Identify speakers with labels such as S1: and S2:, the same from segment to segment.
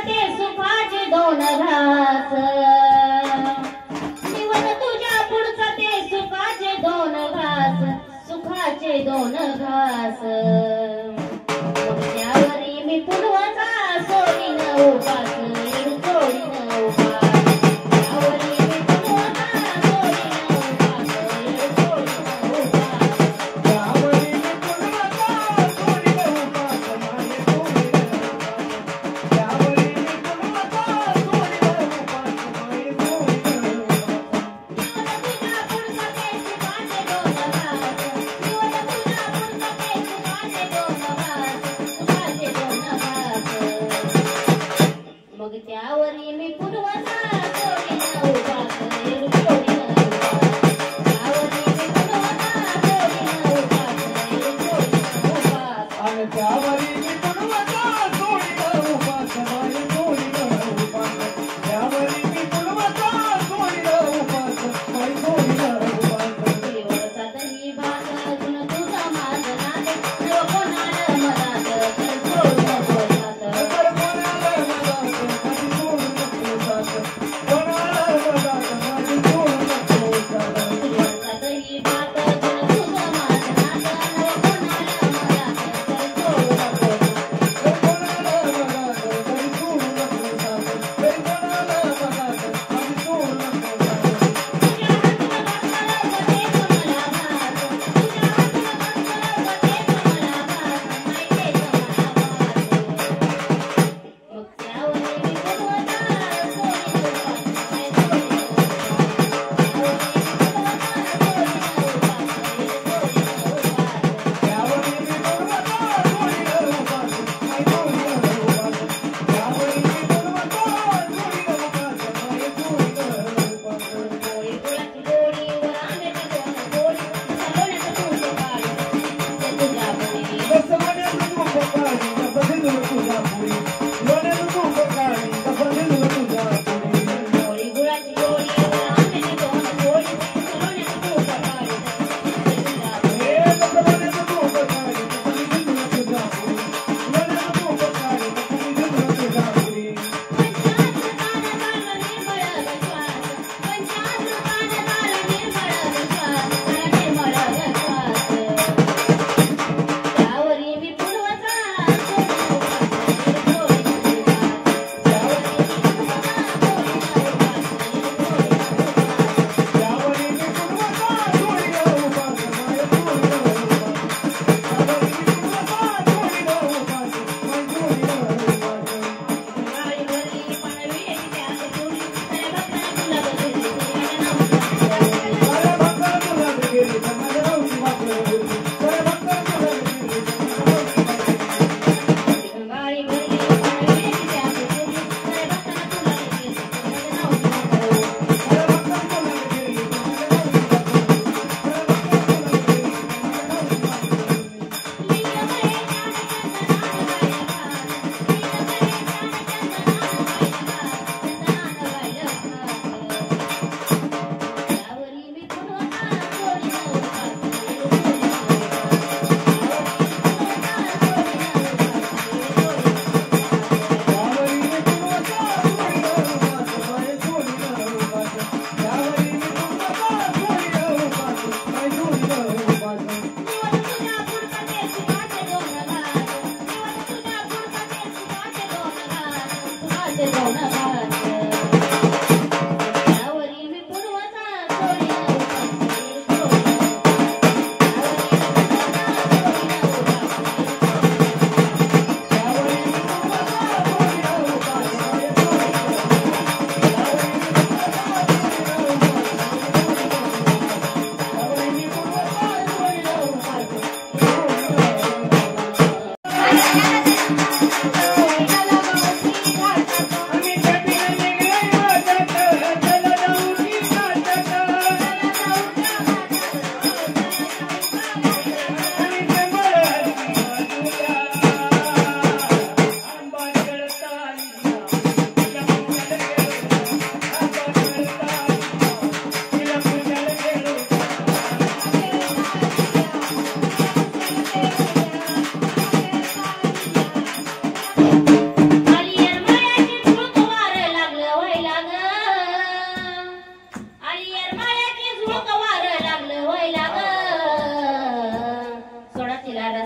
S1: ते सुखाचे दोन घास निवड तुझ्या पुढचा ते सुखाचे दोन घास सुखाचे दोन घास त्यावरी मी फुलवाचा सोडीन उपास सोडीन उपास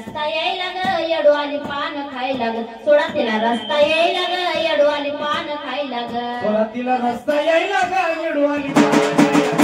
S1: रस्ता यायला ग येडवाली पान खायला ग सोडा तिला रस्ता यायला ग येडवाली पान खायला ग
S2: सोडा तिला रस्ता यायला ग येडवाली पान खायला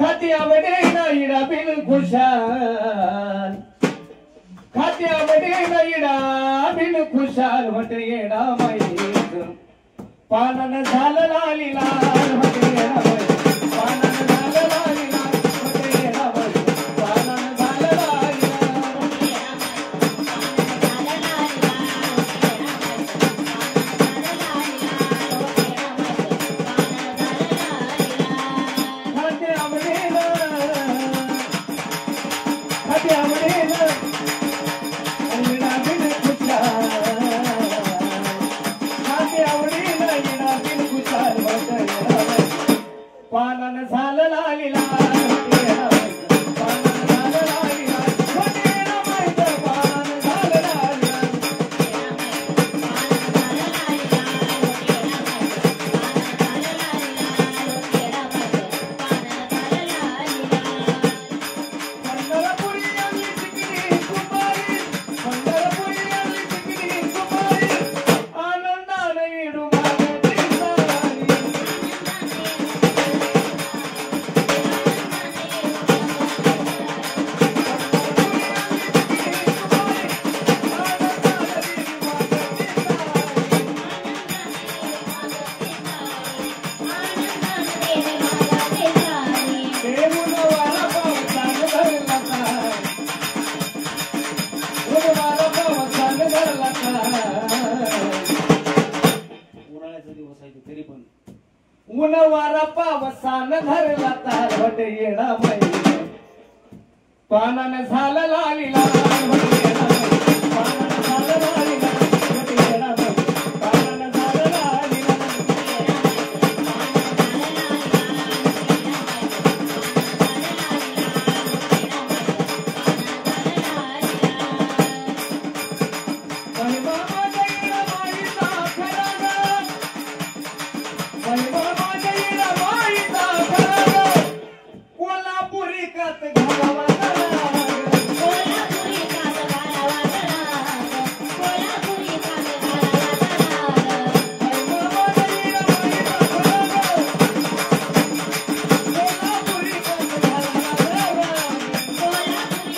S2: खाती आवडेना इडा बिन खुशाल खाती आवडेना इडा बिन खुशाल होते येडा माईक पानन झालं लाली लाल होते येडा माईक पानन झालं लाली लाल होते येडा माईक पानन झालं लाली पानन झालं लाली लाल उन्हाळ्याचा दिवस आहे तरी पण ऊन वारा पावसान धरला तारवट येडा बाई पानानं झालं लाली लाल वट येडा बाई पानानं झालं लाली लाल वट येडा बाई पानानं झालं लाली लाल महिमा माझ्या माईचा खरा ग महिमा माझ्या माईचा खरा ग कोल्हापुरी कत घालावा
S1: कोल्हापुरी कात घालावा कोल्हापुरी कात घालावा
S2: महिमा माझ्या माईचा खरा ग कोल्हापुरी कत घालावा
S1: कोल्हापुरी कात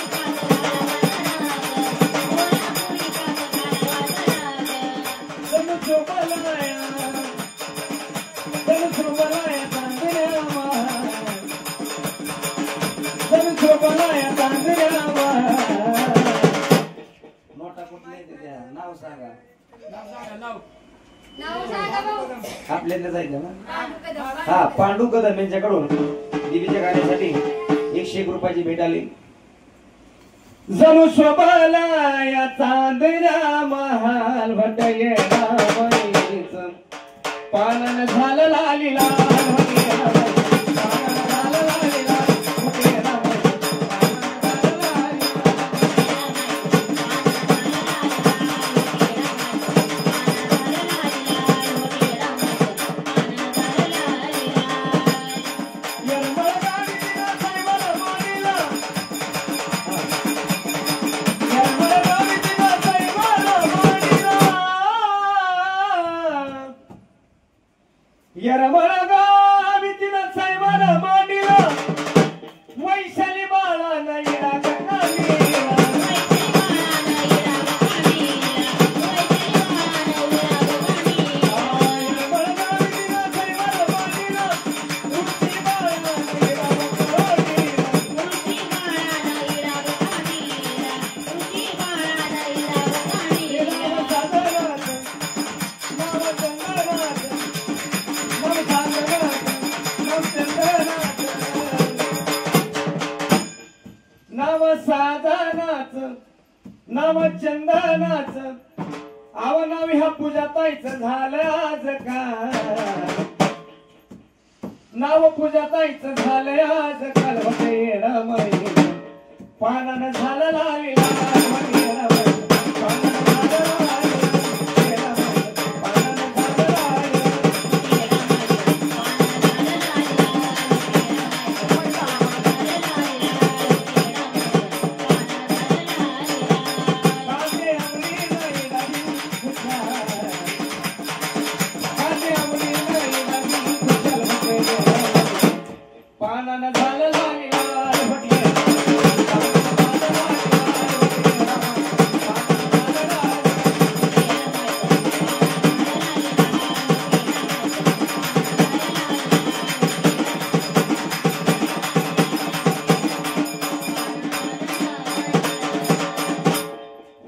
S2: नोटा कुठल्या आहेत त्या? नाव सांगा
S3: नाव सांगा भाऊ.
S2: आपल्याला जायचं ना हा पांडू कदम यांच्याकडून देवीच्या गाण्यासाठी 101 रुपयाची भेट आली जणू शोभाला या चांदण्या महाल भट येडा बाईच पानानं झालं लाली लाल भट येडा बाई पानानं झालं लाली लाल भट येडा बाई पानानं झालं लाली यरमळ गाडी दिला सायबर मारीला यरमळ गाडी दिला सायबर मारीला यरमळ गाडी दिला सायबर मारीला वैशाली बाळा नाही रागणालीला यरमळ गाडी दिला सायबर मारीला उंची बाळा नाही रागणालीला नाव साधनाच नाव चंदनाच आव नाव ह्या पूजा ताईच झालं आज का नाव पूजा ताईच झालं आज काल होते येडा माई पानानं झालं लाली लाल होते येडा माई पानानं झालं लाली लाल येडा माई पानानं झालं लाली कांदे अमरी नाही लागी खुशाल कांदे अमरी नाही लागी खुशाल होते येडा माई पानानं झालं लाली लाल होते पानानं झालं लाली लाल होते येडा माई पानानं झालं लाली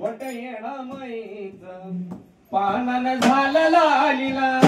S2: वट येडा माईच पानानं झालं लाली लाल